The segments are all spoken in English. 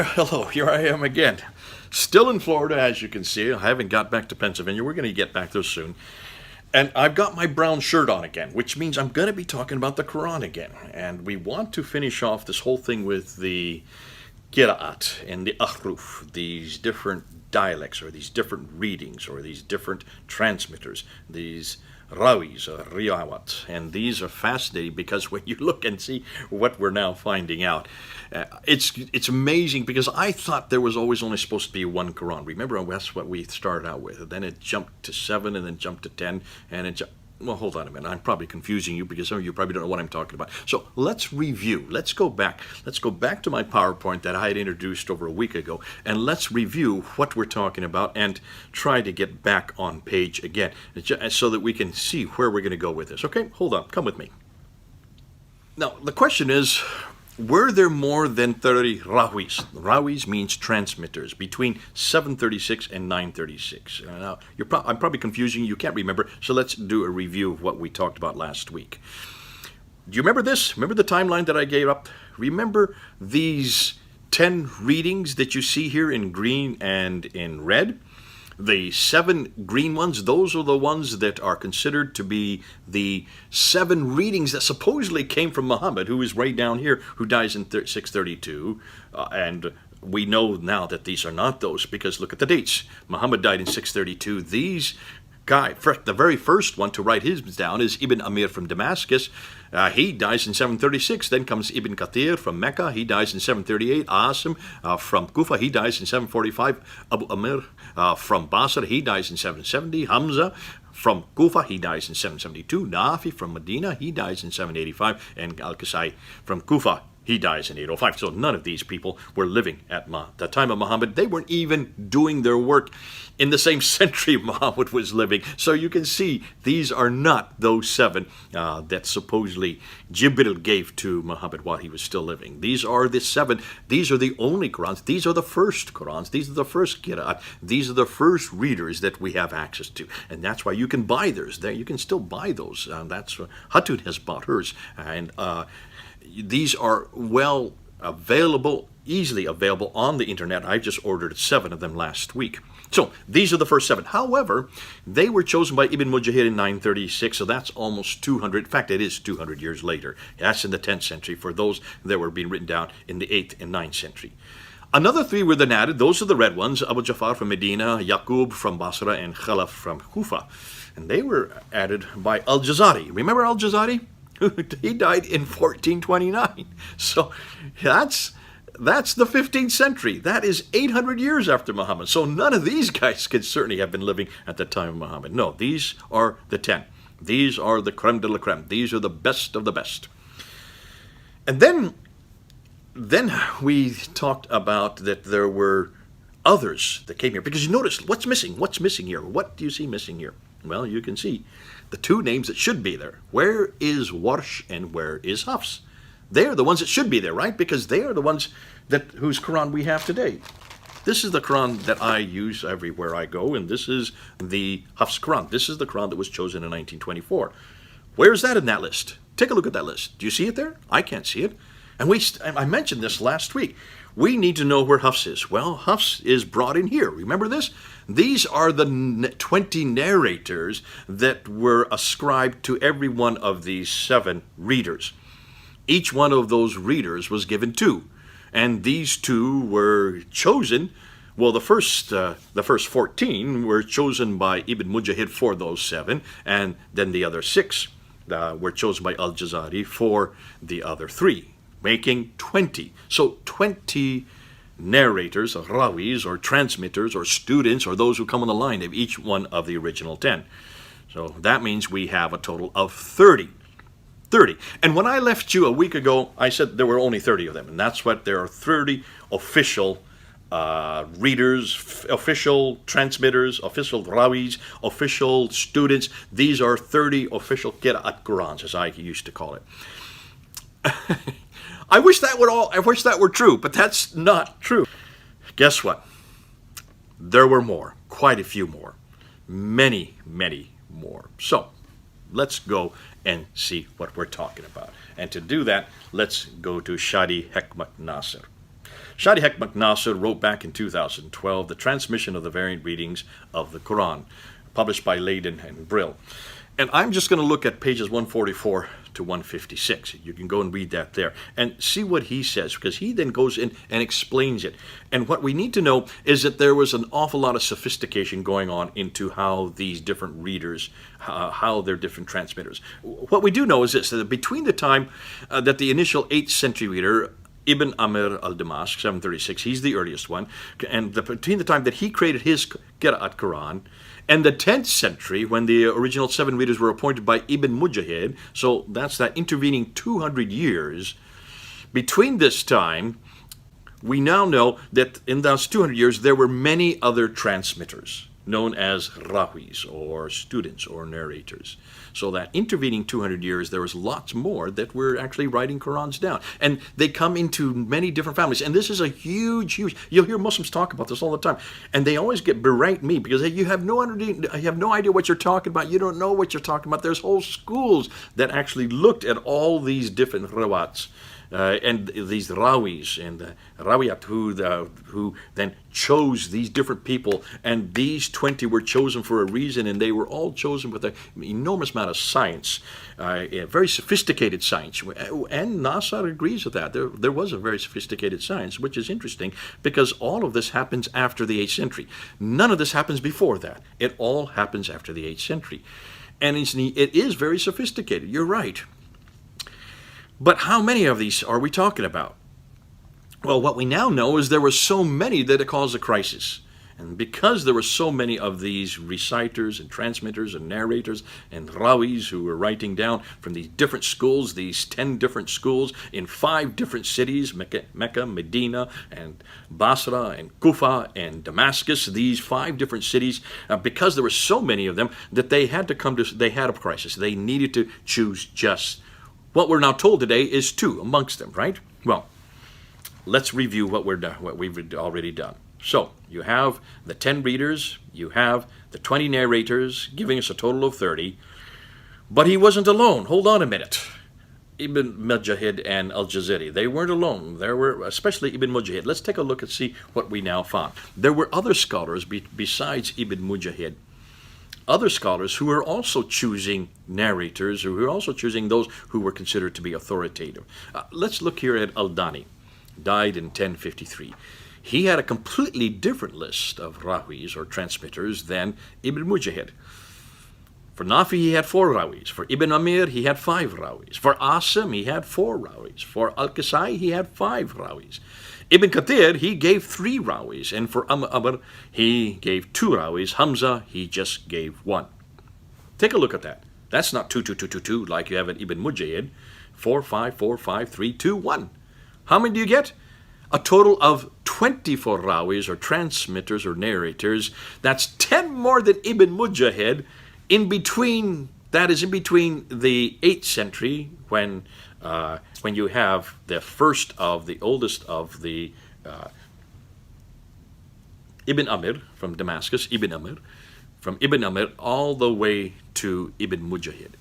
Well, hello, here I am again. Still in Florida, as you can see. I haven't got back to Pennsylvania. We're going to get back there soon. And I've got my brown shirt on again, which means I'm going to be talking about the Quran again. And we want to finish off this whole thing with the Qira'at and the Ahruf, these different dialects or these different readings or these different transmitters, these rawis or riyawat. And these are fascinating because when you look and see what we're now finding out, it's amazing because I thought there was always only supposed to be one Quran. Remember, that's what we started out with. Then it jumped to 7 and then jumped to 10 and it jumped. Well, hold on a minute. I'm probably confusing you because some of you probably don't know what I'm talking about. So let's review. Let's go back. Let's go back to my PowerPoint that I had introduced over a week ago, and let's review what we're talking about and try to get back on page again so that we can see where we're going to go with this. Okay? Hold on. Come with me. Now, the question is, were there more than 30 rawis? Rawis means transmitters between 736 and 936. Now, I'm probably confusing you. You can't remember. So let's do a review of what we talked about last week. Do you remember this? Remember the timeline that I gave up? Remember these 10 readings that you see here in green and in red? The 7 green ones, those are the ones that are considered to be the 7 readings that supposedly came from Muhammad, who is right down here, who dies in 632. And we know now that these are not those because look at the dates. Muhammad died in 632. These guy, the very first one to write his down is Ibn Amir from Damascus. He dies in 736. Then comes Ibn Kathir from Mecca. He dies in 738. Asim from Kufa. He dies in 745. Abu Amir from Basra. He dies in 770. Hamza from Kufa. He dies in 772. Nafi from Medina. He dies in 785. And Al-Qasai from Kufa. He dies in 805. So none of these people were living at the time of Muhammad. They weren't even doing their work in the same century Muhammad was living. So you can see these are not those 7 that supposedly Jibril gave to Muhammad while he was still living. These are the 7. These are the only Qurans. These are the first Qurans. These are the first Qira'at. These are the first readers that we have access to. And that's why you can buy theirs. There, you can still buy those. That's Hatun has bought hers. And these are well available, easily available on the internet. I just ordered 7 of them last week. So these are the first 7. However, they were chosen by Ibn Mujahid in 936, so that's almost 200. In fact, it is 200 years later. That's in the 10th century for those that were being written down in the 8th and 9th century. Another 3 were then added. Those are the red ones. Abu Jafar from Medina, Yaqub from Basra, and Khalaf from Kufa. And they were added by Al-Jazari. Remember Al-Jazari? He died in 1429. So that's the 15th century. That is 800 years after Muhammad. So none of these guys could certainly have been living at the time of Muhammad. No, these are the 10. These are the creme de la creme. These are the best of the best. And then we talked about that there were others that came here. Because you notice, what's missing? What's missing here? What do you see missing here? Well, you can see the 2 names that should be there. Where is Warsh and where is Hafs? They're the ones that should be there, right? Because they are the ones whose Quran we have today. This is the Quran that I use everywhere I go, and this is the Hafs Quran. This is the Quran that was chosen in 1924. Where is that in that list? Take a look at that list. Do you see it there? I can't see it. And I mentioned this last week. We need to know where Hafs is. Well, Hafs is brought in here. Remember this? These are the 20 narrators that were ascribed to every one of these 7 readers. Each one of those readers was given 2. And these 2 were chosen. Well, the first 14 were chosen by Ibn Mujahid for those 7. And then the other 6 were chosen by Al-Jazari for the other 3. Making 20. So 20 narrators, or rawis, or transmitters, or students, or those who come on the line of each one of the original 10. So that means we have a total of 30. 30. And when I left you a week ago, I said there were only 30 of them. And that's what there are 30 official readers, official transmitters, official rawis, official students. These are 30 official Qira'at Qurans, as I used to call it. I wish that were true, but that's not true. Guess what? There were more, quite a few more, many, many more. So let's go and see what we're talking about. And to do that, let's go to Shadi Hekmat Nasser. Shadi Hekmak Nasser wrote back in 2012 The Transmission of the Variant Readings of the Quran, published by Leyden and Brill. And I'm just going to look at pages 144 to 156. You can go and read that there and see what he says, because he then goes in and explains it. And what we need to know is that there was an awful lot of sophistication going on into how these different readers, how they're different transmitters. What we do know is this, that between the time that the initial 8th century reader, Ibn Amir al-Damask, 736, he's the earliest one, and between the time that he created his Qira'at Quran and the 10th century, when the original 7 readers were appointed by Ibn Mujahid, so that's that intervening 200 years, between this time, we now know that in those 200 years there were many other transmitters, known as rawis, or students, or narrators. So that intervening 200 years, there was lots more that were actually writing Qurans down. And they come into many different families. And this is a huge, you'll hear Muslims talk about this all the time. And they always berate me because you have no idea what you're talking about. You don't know what you're talking about. There's whole schools that actually looked at all these different rawats. And these rawis and the rawiyat who then chose these different people, and these 20 were chosen for a reason, and they were all chosen with an enormous amount of science, a very sophisticated science, and Nasser agrees with that. There was a very sophisticated science, which is interesting because all of this happens after the 8th century. None of this happens before that. It all happens after the 8th century, and it is very sophisticated. You're right. But how many of these are we talking about? Well, what we now know is there were so many that it caused a crisis. And because there were so many of these reciters and transmitters and narrators and rawis who were writing down from these different schools, these 10 different schools in 5 different cities, Mecca, Medina, and Basra, and Kufa, and Damascus, these 5 different cities, because there were so many of them, that they had a crisis. They needed to choose just. What we're now told today is 2 amongst them, right? Well, let's review what we've already done. So, you have the 10 readers, you have the 20 narrators, giving us a total of 30. But he wasn't alone. Hold on a minute. Ibn Mujahid and Al-Jazari, they weren't alone. There were, especially Ibn Mujahid. Let's take a look and see what we now found. There were other scholars besides Ibn Mujahid. Other scholars who were also choosing narrators, who were also choosing those who were considered to be authoritative. Let's look here at Al-Dani, died in 1053. He had a completely different list of rawis, or transmitters, than Ibn Mujahid. For Nafi, he had 4 rawis. For Ibn Amir, he had 5 rawis. For Asim, he had 4 rawis. For Al-Kisai, he had 5 rawis. Ibn Kathir, he gave 3 rawis, and for Amr, he gave 2 rawis. Hamza, he just gave 1. Take a look at that. That's not 2, 2, 2, 2, 2, like you have in Ibn Mujahid. 4, 5, 4, 5, 3, 2, 1. How many do you get? A total of 24 rawis, or transmitters, or narrators. That's 10 more than Ibn Mujahid. In between the 8th century, when you have the oldest of the Ibn Amir from Damascus, from Ibn Amir all the way to Ibn Mujahid.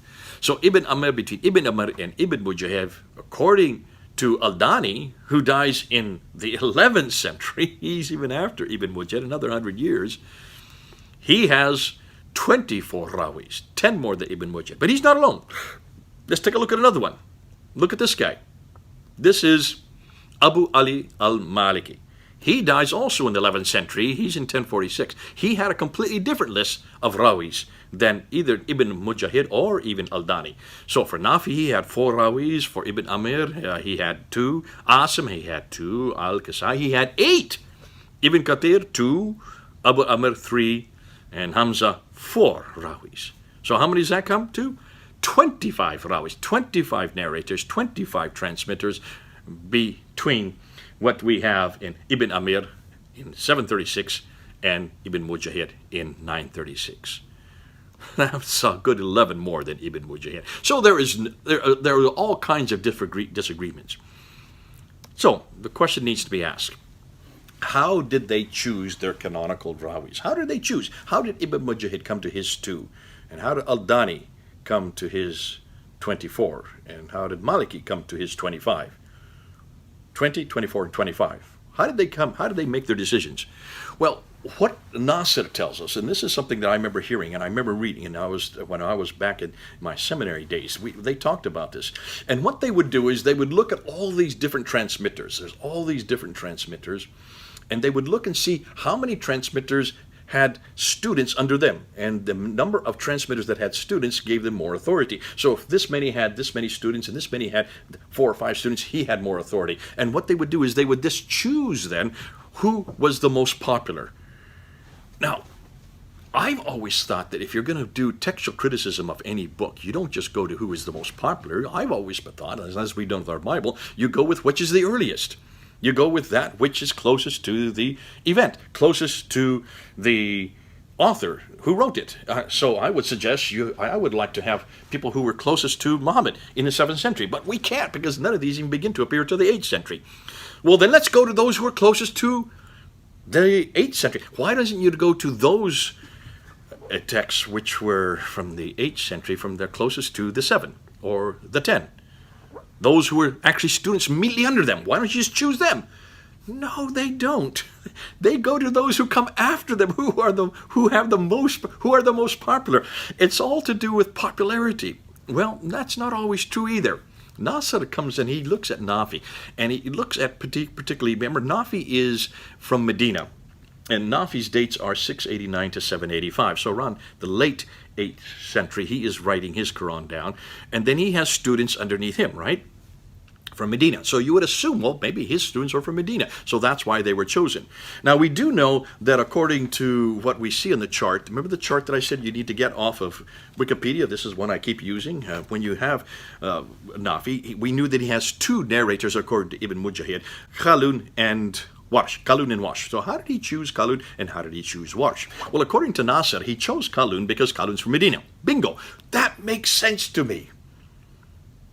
So between Ibn Amir and Ibn Mujahid, according to Al-Dani, who dies in the 11th century, he's even after Ibn Mujahid, another 100 years, he has 24 rawis, 10 more than Ibn Mujahid. But he's not alone. Let's take a look at another one. Look at this guy. This is Abu Ali al-Maliki. He dies also in the 11th century. He's in 1046. He had a completely different list of rawis than either Ibn Mujahid or even Al-Dani. So for Nafi, he had 4 rawis. For Ibn Amir, he had 2. Asim, he had 2. Al-Kisai, he had 8. Ibn Kathir, 2. Abu Amr, 3. And Hamza, 4 rawis. So how many does that come to? 25 rawis, 25 narrators, 25 transmitters between what we have in Ibn Amir in 736 and Ibn Mujahid in 936. That's a good 11 more than Ibn Mujahid. So there are all kinds of disagreements. So the question needs to be asked. How did they choose their canonical rawis? How did they choose? How did Ibn Mujahid come to his 2? And how did Al-Dani come to his 24? And how did Maliki come to his 25? 20, 24, and 25. How did they come? How did they make their decisions? Well, what Nasser tells us, and this is something that I remember hearing and I remember reading, and when I was back in my seminary days, they talked about this. And what they would do is they would look at all these different transmitters. There's all these different transmitters, and they would look and see how many transmitters had students under them, and the number of transmitters that had students gave them more authority. So if this many had this many students and this many had 4 or 5 students, he had more authority. And what they would do is they would just choose then who was the most popular. Now, I've always thought that if you're going to do textual criticism of any book, you don't just go to who is the most popular. I've always thought, as we've done with our Bible, you go with which is the earliest. You go with that which is closest to the event, closest to the author who wrote it. So I would suggest I would like to have people who were closest to Muhammad in the 7th century, but we can't because none of these even begin to appear till the 8th century. Well, then let's go to those who are closest to the 8th century. Why doesn't you go to those texts which were from the 8th century, from their closest to the 7 or the 10? Those who were actually students immediately under them. Why don't you just choose them? No, they don't. They go to those who come after them, who are the most popular. It's all to do with popularity. Well, that's not always true either. Nasser comes and he looks at Nafi, and he looks at particularly, remember, Nafi is from Medina, and Nafi's dates are 689 to 785. So around the late 8th century, he is writing his Quran down, and then he has students underneath him, right? From Medina. So you would assume, well, maybe his students are from Medina. So that's why they were chosen. Now, we do know that according to what we see on the chart, remember the chart that I said you need to get off of Wikipedia? This is one I keep using. When you have Nafi, we knew that he has 2 narrators according to Ibn Mujahid, Qalun and Warsh. Qalun and Warsh. So how did he choose Qalun and how did he choose Warsh? Well, according to Nasser, he chose Qalun because Qalun's from Medina. Bingo. That makes sense to me.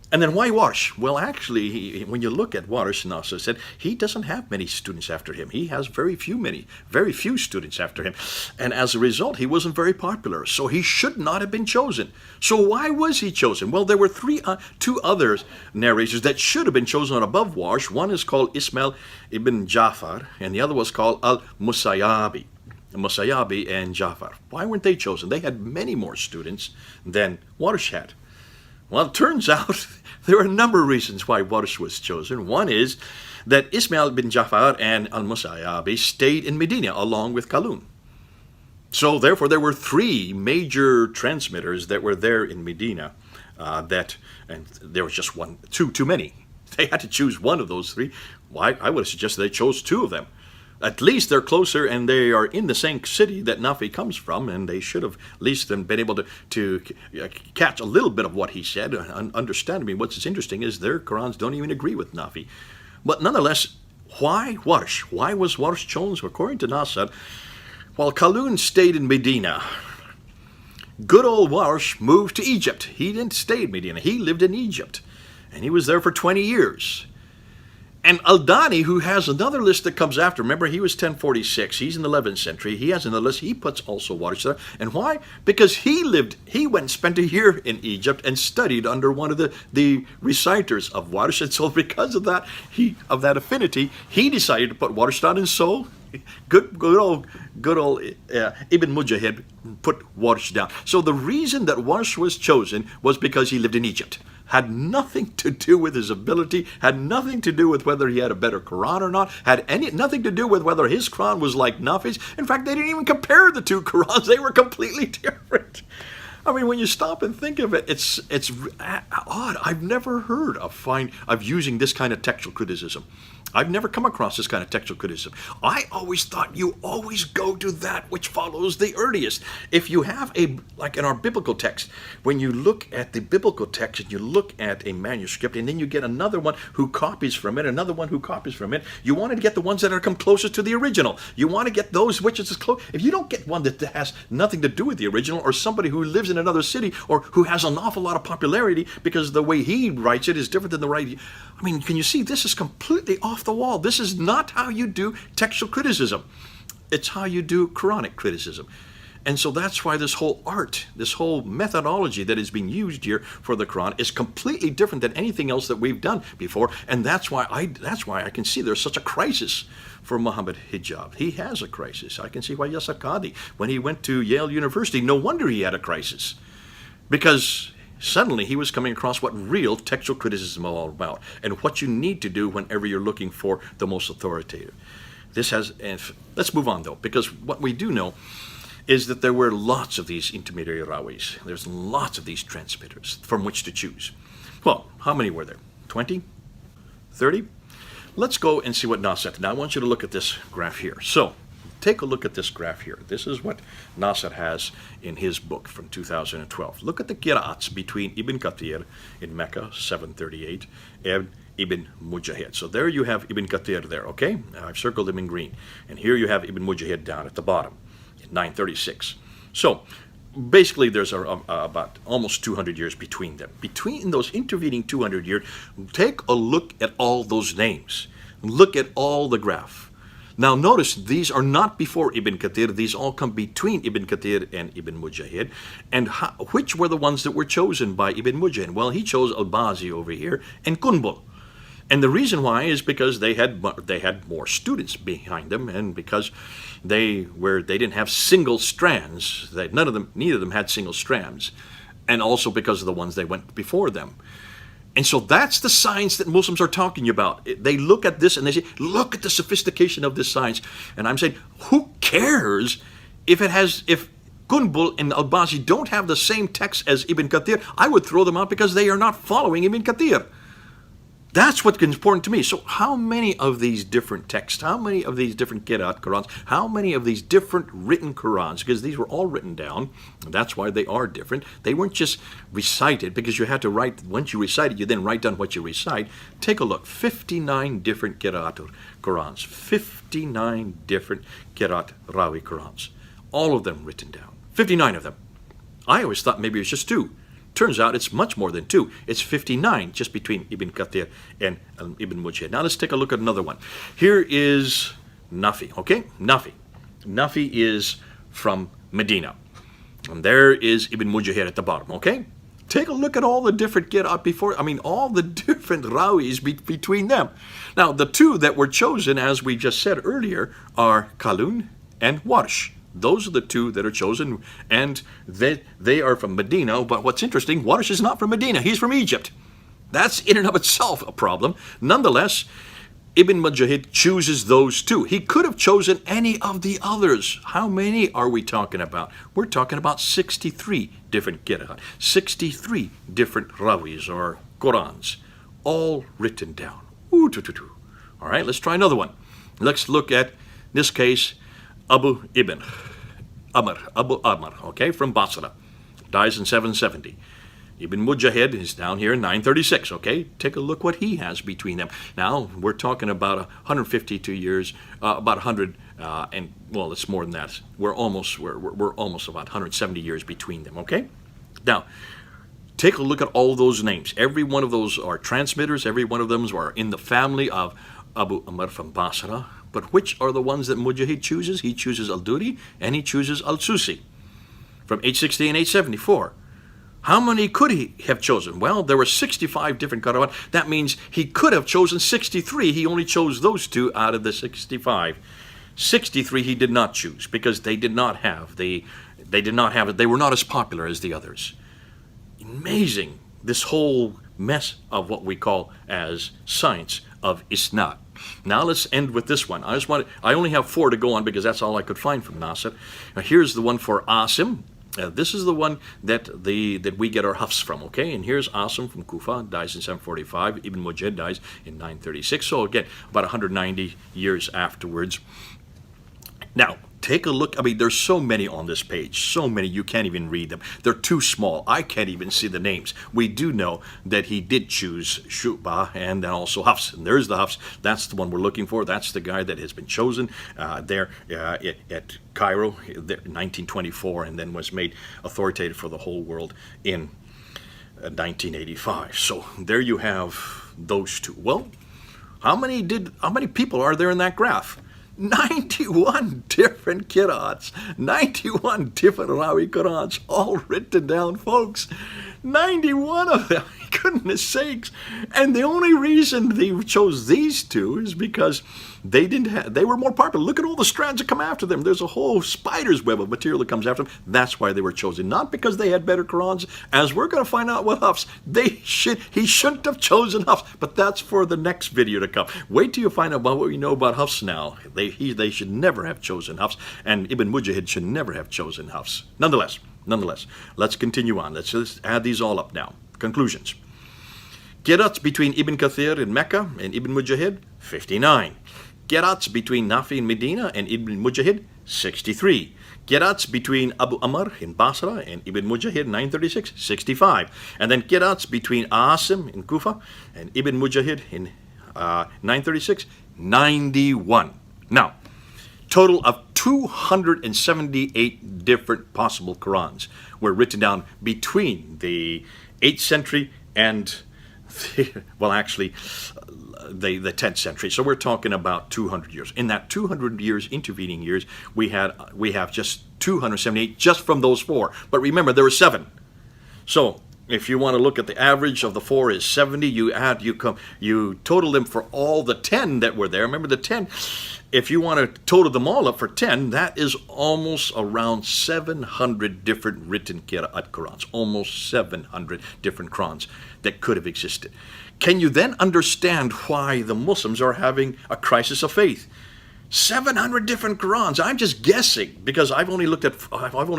And then why Warsh? Well, actually, when you look at Warsh, Nasser said, he doesn't have many students after him. He has very few students after him. And as a result, he wasn't very popular. So he should not have been chosen. So why was he chosen? Well, there were 2 other narrators that should have been chosen above Warsh. One is called Ismail ibn Jafar, and the other was called al-Musayyabi. Musayyabi and Jafar. Why weren't they chosen? They had many more students than Warsh had. Well, it turns out there are a number of reasons why Warsh was chosen. One is that Ismail bin Jafar and al-Musayyabi stayed in Medina along with Qalun. So therefore there were 3 major transmitters that were there in Medina and there was just two too many. They had to choose one of those 3. Why? I would have suggested they chose 2 of them. At least they're closer and they are in the same city that Nafi comes from, and they should have at least been able to catch a little bit of what he said. Understand me, what's interesting is their Qurans don't even agree with Nafi. But nonetheless, why Warsh? Why was Warsh chosen? According to Nasser, while Qalun stayed in Medina, good old Warsh moved to Egypt. He didn't stay in Medina. He lived in Egypt, and he was there for 20 years. And Al-Dani, who has another list that comes after, remember he was 1046, he's in the 11th century, he has another list, he puts also Warsh there. And why? Because he went and spent a year in Egypt and studied under one of the reciters of Warsh. And so because of that, affinity, he decided to put Warsh down. And so good old Ibn Mujahid put Warsh down. So the reason that Warsh was chosen was because he lived in Egypt. Had nothing to do with his ability, had nothing to do with whether he had a better Quran or not, had nothing to do with whether his Quran was like Nafi's. In fact, they didn't even compare the 2 Qurans. They were completely different. I mean, when you stop and think of it, it's odd. I've never heard of using this kind of textual criticism. I've never come across this kind of textual criticism. I always thought you always go to that which follows the earliest. If you have like in our biblical text, when you look at the biblical text and you look at a manuscript and then you get another one who copies from it, another one who copies from it, you want to get the ones that are come closest to the original. You want to get those which is as close. If you don't get one that has nothing to do with the original, or somebody who lives in another city or who has an awful lot of popularity because the way he writes it is different than the way, I mean, can you see this is completely off the wall. This is not how you do textual criticism. It's how you do Quranic criticism. And so that's why this whole art, this whole methodology that is being used here for the Quran is completely different than anything else that we've done before. And that's why I can see there's such a crisis for Muhammad Hijab. He has a crisis. I can see why Yasser Qadi, when he went to Yale University, no wonder he had a crisis. Because suddenly he was coming across what real textual criticism is all about and what you need to do whenever you're looking for the most authoritative. Let's move on though, because what we do know is that there were lots of these intermediary rawis. There's lots of these transmitters from which to choose. Well, how many were there? 20? 30? Let's go and see what Nasser. Now I want you to look at this graph here. So, take a look at this graph here. This is what Nasser has in his book from 2012. Look at the qira'ats between Ibn Kathir in Mecca, 738, and Ibn Mujahid. So there you have Ibn Kathir there, okay? I've circled him in green. And here you have Ibn Mujahid down at the bottom, in 936. So basically there's about almost 200 years between them. Between those intervening 200 years, take a look at all those names. Look at all the graph. Now notice, these are not before Ibn Kathir. These all come between Ibn Kathir and Ibn Mujahid. And which were the ones that were chosen by Ibn Mujahid? Well, he chose Al-Bazi over here and Qunbul. And the reason why is because they had more students behind them, and because they didn't have single strands. Neither of them had single strands, and also because of the ones they went before them. And so that's the science that Muslims are talking about. They look at this and they say, look at the sophistication of this science. And I'm saying, who cares if Qunbul and Al-Bazi don't have the same text as Ibn Kathir? I would throw them out because they are not following Ibn Kathir. That's what's important to me. So how many of these different texts, how many of these different Qira'at Qur'ans, how many of these different written Qur'ans, because these were all written down, and that's why they are different. They weren't just recited, because you had to write, once you recite it, you then write down what you recite. Take a look, 59 different Qira'at Qur'ans, 59 different Qira'at Rawi Qur'ans, all of them written down, 59 of them. I always thought maybe it was just 2. Turns out it's much more than 2. It's 59 just between Ibn Kathir and Ibn Mujahid. Now let's take a look at another one. Here is Nafi, okay? Nafi. Nafi is from Medina. And there is Ibn Mujahid at the bottom, okay? Take a look at all the different all the different rawis between them. Now, the 2 that were chosen, as we just said earlier, are Qalun and Warsh. Those are the 2 that are chosen, and they are from Medina. But what's interesting, Warsh is not from Medina. He's from Egypt. That's in and of itself a problem. Nonetheless, Ibn Mujahid chooses those 2. He could have chosen any of the others. How many are we talking about? We're talking about 63 different qira'at, 63 different rawis or Qur'ans, all written down. All right, let's try another one. Let's look at, in this case, Abu Amr, okay, from Basra, dies in 770. Ibn Mujahid is down here in 936, okay? Take a look what he has between them. Now, we're talking about 152 years, about 100, and well, it's more than that. We're almost about 170 years between them, okay? Now, take a look at all those names. Every one of those are transmitters. Every one of them are in the family of Abu Amr from Basra. But which are the ones that Mujahid chooses? He chooses Al-Duri and he chooses Al-Susi from 860 and 874. How many could he have chosen? Well, there were 65 different Qur'an. That means he could have chosen 63. He only chose those 2 out of the 65. 63 he did not choose because they did not have it. They were not as popular as the others. Amazing, this whole mess of what we call as science of Isnad. Now let's end with this one. I only have 4 to go on because that's all I could find from Nasser. Now here's the one for Asim. This is the one that we get our Hafs from, okay? And here's Asim from Kufa, dies in 745. Ibn Mujahid dies in 936. So again, about 190 years afterwards. Now, take a look. There's so many on this page. So many, you can't even read them. They're too small. I can't even see the names. We do know that he did choose Shu'bah and then also Hafs. And there's the Hafs. That's the one we're looking for. That's the guy that has been chosen there at Cairo in 1924 and then was made authoritative for the whole world in 1985. So there you have those 2. Well, how many people are there in that graph? 91 different Qur'ans, 91 different Rawi Qur'ans, all written down, folks. 91 of them, goodness sakes. And the only reason they chose these two is because they were more popular. Look at all the strands that come after them. There's a whole spider's web of material that comes after them. That's why they were chosen. Not because they had better Qur'ans. As we're going to find out with Hafs, he shouldn't have chosen Hafs. But that's for the next video to come. Wait till you find out about what we know about Hafs now. They should never have chosen Hafs. And Ibn Mujahid should never have chosen Hafs. Nonetheless, let's continue on. Let's just add these all up now. Conclusions. Qira'ats between Ibn Kathir in Mecca and Ibn Mujahid, 59. Qira'ats between Nafi in Medina and Ibn Mujahid, 63. Qira'ats between Abu Amr in Basra and Ibn Mujahid, 936, 65. And then Qira'ats between Asim in Kufa and Ibn Mujahid in 936, 91. Now, total of 278 different possible Qur'ans were written down between the 8th century and the 10th century. So we're talking about 200 years. In that 200 years, intervening years, we have just 278 just from those four. But remember, there were 7. So if you want to look at the average of the 4 is 70, you total them for all the 10 that were there. Remember the 10, if you want to total them all up for 10, that is almost around 700 different written Qira'at Qur'ans. Almost 700 different Qur'ans that could have existed. Can you then understand why the Muslims are having a crisis of faith? 700 different Qur'ans. I'm just guessing because I've only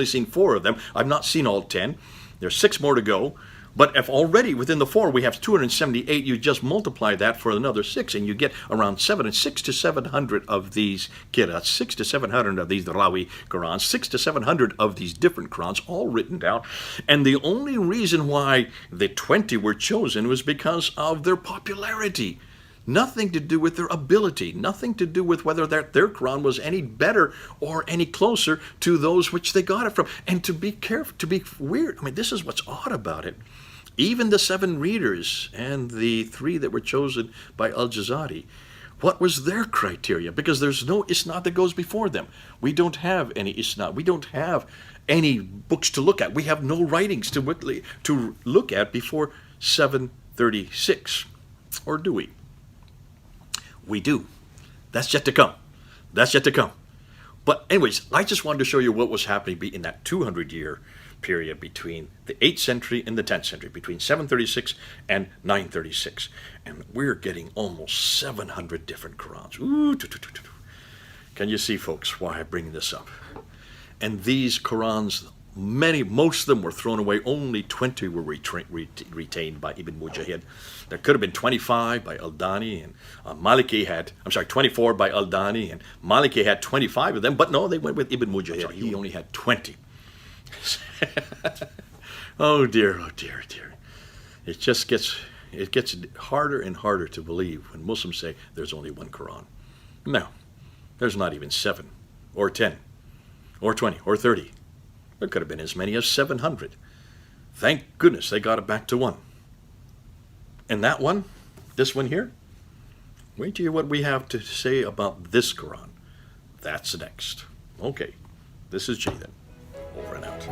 seen 4 of them. I've not seen all 10. There's 6 more to go. But if already within the 4 we have 278, you just multiply that for another 6 and you get around 6 to 700 of these Qira'ats, 6 to 700 of these Rawi Qur'ans, 6 to 700 of these different Qur'ans all written down. And the only reason why the 20 were chosen was because of their popularity. Nothing to do with their ability, nothing to do with whether their Quran was any better or any closer to those which they got it from. And to be careful, to be weird, I mean, this is what's odd about it. Even the 7 readers and the 3 that were chosen by Al-Jazari, what was their criteria? Because there's no isnad that goes before them. We don't have any isnad. We don't have any books to look at. We have no writings to look at before 736. Or do we? We do. That's yet to come. That's yet to come. But anyways, I just wanted to show you what was happening in that 200-year period between the 8th century and the 10th century, between 736 and 936. And we're getting almost 700 different Qur'ans. Ooh, can you see, folks, why I bring this up? And these Qur'ans, most of them were thrown away. Only 20 were retained by Ibn Mujahid. There could have been 25 by Al-Dani, and Maliki had, 24 by Al-Dani, and Maliki had 25 of them, but no, they went with Ibn Mujahid. He only had 20. Oh dear, oh dear, oh dear. It gets harder and harder to believe when Muslims say there's only one Quran. No, there's not even 7, or 10, or 20, or 30. There could have been as many as 700. Thank goodness they got it back to 1. And that one, this one here, wait till you hear what we have to say about this Quran. That's next. Okay, this is Jay then. Over and out.